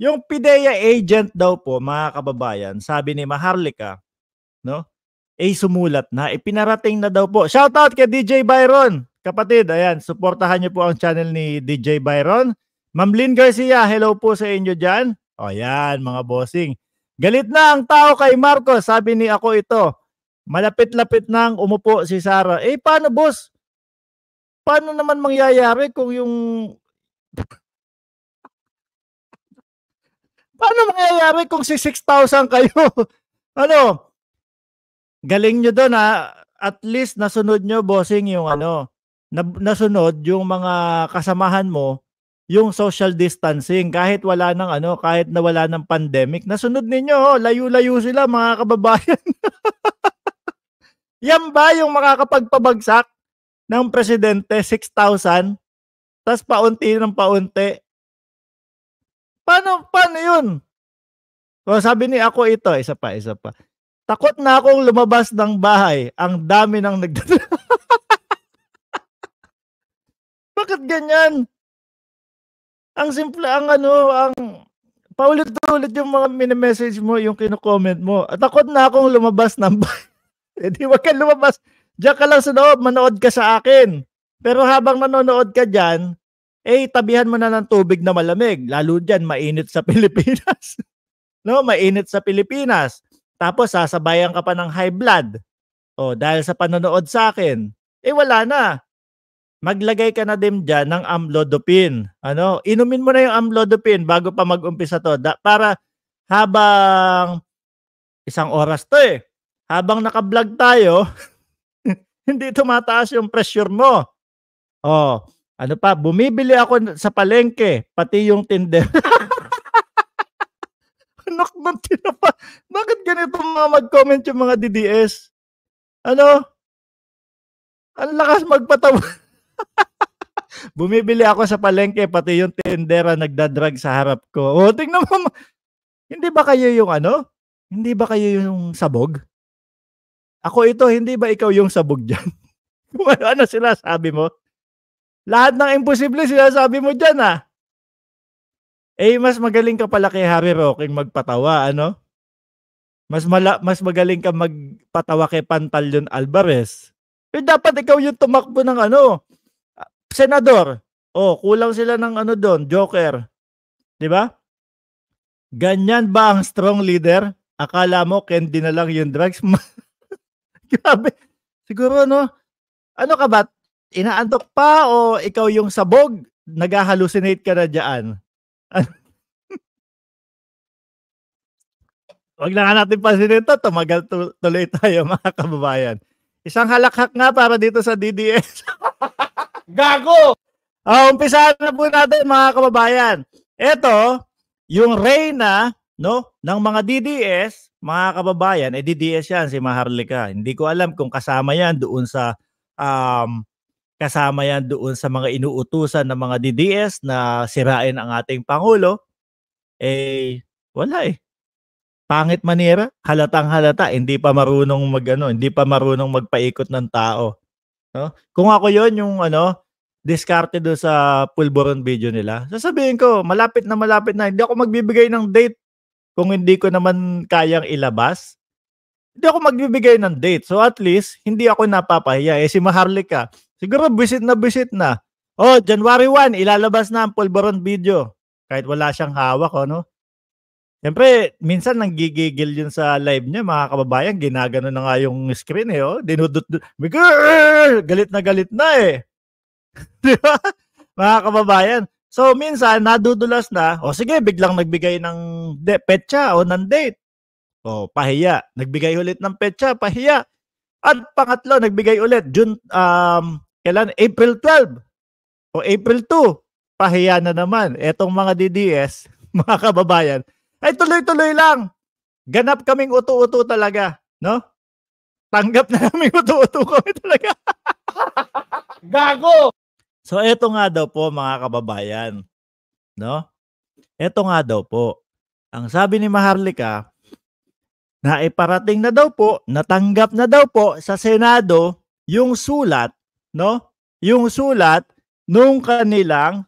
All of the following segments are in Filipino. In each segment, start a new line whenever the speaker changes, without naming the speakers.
Yung PIDEA agent daw po, mga kababayan, sabi ni Maharlika, no? Sumulat na, ipinarating na daw po. Shoutout kay DJ Byron. Kapatid, ayan, suportahan niyo po ang channel ni DJ Byron. Ma'am Lynn Garcia, hello po sa inyo dyan. O yan, mga bossing. Galit na ang tao kay Marcos, sabi ni Ako Ito. Malapit-lapit nang umupo si Sara. Paano boss? Paano naman mangyayari kung yung... Paano mangyayari kung si 6,000 kayo? Ano? Galing nyo doon ha. At least nasunod nyo, bossing, yung ano. Nasunod yung mga kasamahan mo, yung social distancing. Kahit wala ng ano, kahit na wala ng pandemic. Nasunod ninyo, layo-layo sila, mga kababayan. Yan ba yung makakapagpabagsak ng presidente, 6,000? Tas paunti ng paunti. Paano yun? So, sabi ni Ako Ito, isa pa. Takot na akong lumabas ng bahay. Ang dami ng Bakit ganyan? Ang simple, ang paulit-ulit yung mga mini-message mo, yung kino-comment mo. Takot na akong lumabas ng bahay. Di wag ka lumabas. Diyan ka lang sa loob, manood ka sa akin. Pero habang nanonood ka dyan, tabihan mo na ng tubig na malamig. Lalo dyan, mainit sa Pilipinas. No, mainit sa Pilipinas. Tapos sasabayan ka pa ng high blood. Dahil sa panonood sa akin. Wala na. Maglagay ka na din dyan ng amlodipine. Inumin mo na yung amlodipine bago pa mag-umpisa to. Para habang 1 oras to habang naka-vlog tayo, hindi tumataas yung pressure mo. Bumibili ako sa palengke, pati yung tinder. Anak ng tinapa. Bakit ganito mga mag-comment yung mga DDS? Ang lakas magpatawa. Bumibili ako sa palengke, pati yung tindera nagdadrag sa harap ko. Tingnan mo. Hindi ba kayo yung Hindi ba kayo yung sabog? Ako Ito, hindi ba ikaw yung sabog dyan? Kung ano sinasabi mo? Lahat ng imposible sinasabi mo dyan mas magaling ka pala kay Harry Roque magpatawa, Mas magaling ka magpatawa kay Pantaleon Alvarez. Dapat ikaw yung tumakbo ng senador. Kulang sila ng doon, Joker. 'Di ba? Ganyan ba ang strong leader? Akala mo candy na lang yung drugs? Grabe. Siguro ano ka ba? Inaantok pa o ikaw yung sabog? Nag-hallucinate ka na diyan? Wag na nga natin pansinin ito. Tumagal tuloy tayo, mga kababayan. Isang halakhak nga para dito sa DDS. Gago! Umpisahan na po natin, mga kababayan. Ito, yung reyna ng mga DDS, mga kababayan, DDS yan, si Maharlika. Hindi ko alam kung kasama yan doon sa mga inuutusan ng mga DDS na sirain ang ating Pangulo. Wala Pangit manira, halatang halata, hindi pa marunong magpaikot ng tao. Kung ako yon yung diskarte do sa pulburon video nila, sasabihin ko, malapit na, hindi ako magbibigay ng date kung hindi ko naman kayang ilabas. Hindi ako magbibigay ng date. So at least, hindi ako napapahiya. Si Maharlika, siguro visit na. January 1, ilalabas na ang pulburon video. Kahit wala siyang hawak, Siyempre, minsan nanggigigil yun sa live niya, mga kababayan. Ginagano na nga yung screen dinudut. Galit na Di ba? Mga kababayan. So, minsan, nadudulas na. Sige, biglang nagbigay ng petsa o ng date. Pahiya. Nagbigay ulit ng petsa, pahiya. At pangatlo, nagbigay ulit. Kailan? April 12. O April 2. Pahiya na naman. Etong mga DDS, mga kababayan, ay tuloy-tuloy lang. Ganap kaming uto-uto talaga, Tanggap na namin uto-uto kami talaga. Gago! So eto nga daw po, mga kababayan, Eto nga daw po. Ang sabi ni Maharlika, na iparating na daw po, natanggap na daw po sa Senado yung sulat, Yung sulat nung kanilang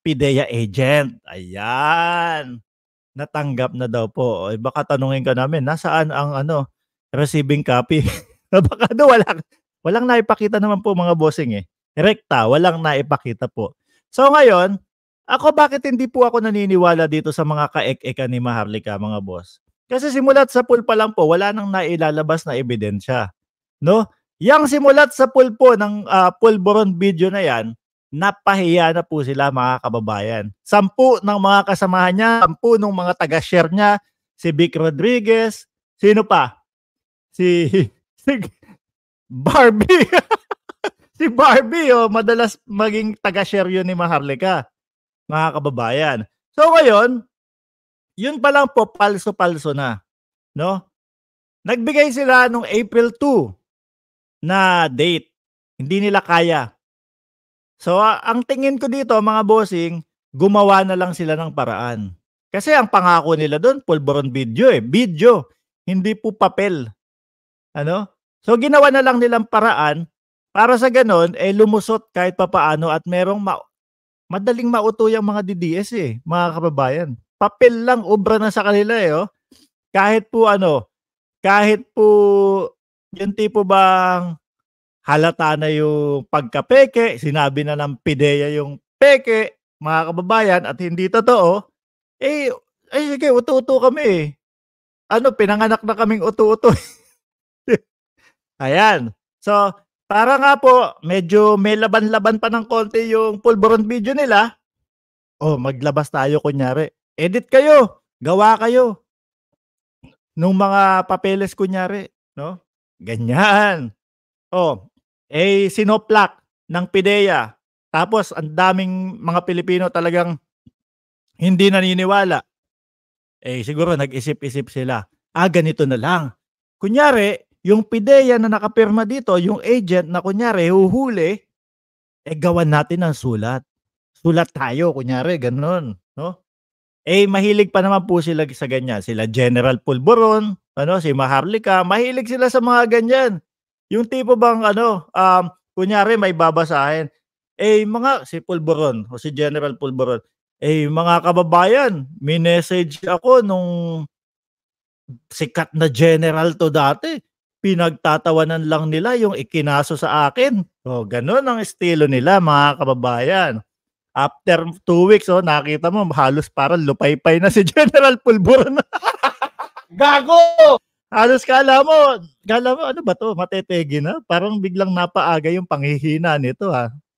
PIDEA agent. Ayan, natanggap na daw po. Eh, baka tanungin ka namin, nasaan ang ano, receiving copy? Baka daw walang naipakita naman po mga bossing, eh. Rekta, walang naipakita po. So ngayon, ako bakit hindi po ako naniniwala dito sa mga kaek-ekan ni Maharlika mga boss? Kasi simulat sa pool pa lang po wala nang nailalabas na ebidensya, 'no? Yang simulat sa pool po ng, pulburon video na 'yan, napahiya na po sila mga kababayan. 10 ng mga kasamahan niya, 10 nung mga taga-share niya, si Vic Rodriguez, sino pa? Si si Barbie. Si Barbie, oh, madalas maging taga-share yun ni Maharlika, mga kababayan. So ngayon, yun pa lang po palso-palso na, 'no? Nagbigay sila nung April 2 na date, hindi nila kaya. So, ang tingin ko dito mga bossing, gumawa na lang sila ng paraan. Kasi ang pangako nila dun pulburon video, eh, video, hindi po papel, ano? So, ginawa na lang nilang paraan para sa gano'n, eh, lumusot kahit papaano at merong madaling mauto yang mga DDS, eh, mga kababayan. Papel lang obra na sa kanila, eh, oh. Kahit po ano, kahit po yung tipo bang halata na yung pagkapeke, sinabi na ng PIDEA yung peke, mga kababayan, at hindi totoo, eh, ay sige uto-uto kami, eh. Ano, pinanganak na kaming uto-uto. Ayan. So, para nga po medyo may laban-laban pa ng konti yung pulburon video nila, oh, maglabas tayo kunyari. Edit kayo, gawa kayo nung mga papeles kunyari, 'no? Ganyan. Oh, eh, sinoplak ng PIDEA. Tapos ang daming mga Pilipino talagang hindi naniniwala. Eh, siguro nag-isip-isip sila, ganito na lang. Kunyari, yung PIDEA na nakapirma dito, yung agent na kunyari huhuli, eh, gawan natin ng sulat. Sulat tayo kunyari gano'n, 'no? Eh, mahilig pa naman po sila sa ganyan. Sila General Pulburon, ano, si Maharlika, mahilig sila sa mga ganyan. Yung tipo bang ano, kunyari may babasahin, eh, si Pulburon o si General Pulburon, eh, mga kababayan, minessage ako nung sikat na general 'to dati, pinagtatawanan lang nila yung ikinaso sa akin. Oh, gano'n ang estilo nila mga kababayan. After 2 weeks, oh, nakita mo halos parang lupaypay na si General Pulburon.
Gago!
Halos akala mo ano ba 'to, matetegi na? Parang biglang napaaga yung panghihina nito,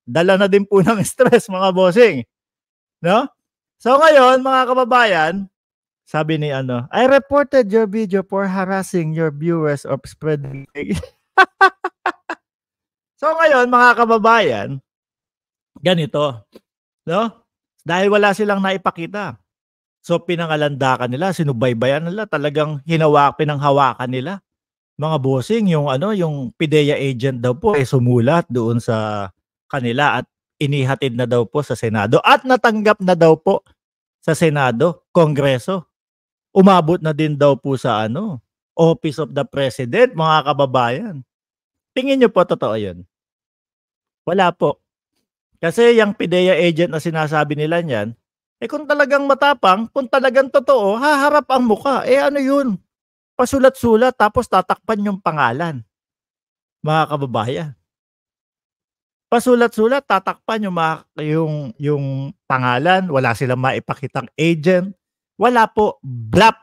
Dala na din po ng stress mga bossing, 'no? So ngayon mga kababayan, sabi ni ano, "I reported your video for harassing your viewers of spreading fake." So ngayon mga kababayan, ganito, 'no? Dahil wala silang naipakita. So pinangalandakan nila, sinubaybayan nila, talagang pinanghawakan nila. Mga bossing yung ano, yung PIDEA agent daw po, eh, sumulat doon sa kanila at inihatid na daw po sa Senado at natanggap na daw po sa Senado, Kongreso. Umabot na din daw po sa ano, Office of the President, mga kababayan. Tingin niyo po totoo 'yun? Wala po. Kasi yang PIDEA agent na sinasabi nila niyan, eh, kung talagang matapang, kung talagang totoo, haharap ang mukha. Eh, ano 'yun, pasulat-sulat tapos tatakpan yung pangalan, mga kababayan. Pasulat-sulat, tatakpan yung pangalan, wala silang maipakitang agent, wala po, bluff,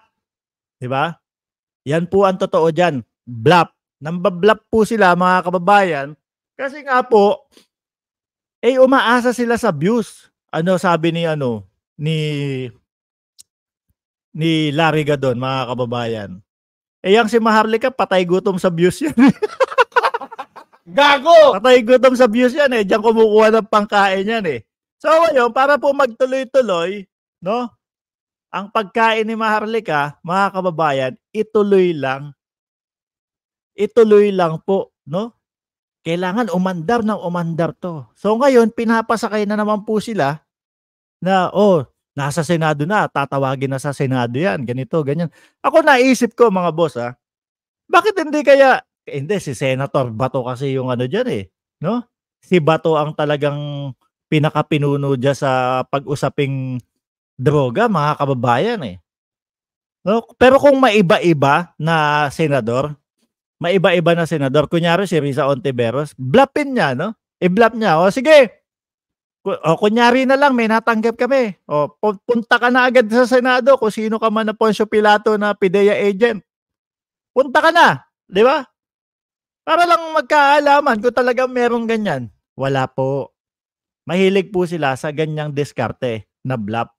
'di ba? Yan po ang totoo diyan, bluff. Namba-bluff po sila mga kababayan, kasi nga po, eh, umaasa sila sa views. Ano sabi ni ano, ni Larry Gadon mga kababayan, eh, yang si Maharlika patay gutom sa views yan.
Gago!
Patay gutom sa views yan, eh, diyan kumukuha ng pangkain yan, eh. So ngayon, para po magtuloy-tuloy, 'no, ang pagkain ni Maharlika, mga kababayan, ituloy lang. Ituloy lang po, 'no? Kailangan umandar ng umandar 'to. So ngayon, pinapasakay na naman po sila na, "Oh, nasa Senado na, tatawagin na sa Senado 'yan, ganito, ganyan." Ako naisip ko mga boss, bakit hindi kaya hindi si Senator Bato kasi yung ano diyan, eh, 'no? Si Bato ang talagang pinakapinuno diyan sa pag-usaping droga, mga kababayan, eh. No, pero kung maiba-iba na senador, kunyari si Risa Hontiveros, bluffin niya, no? I-bluff niya, "O sige, kunyari na lang may natanggap kami. O punta ka na agad sa Senado kung sino ka man na Poncio Pilato na PIDEA agent. Punta ka na." 'Di ba? Para lang magkaalaman kung talagang merong ganyan. Wala po. Mahilig po sila sa ganyang diskarte na bluff.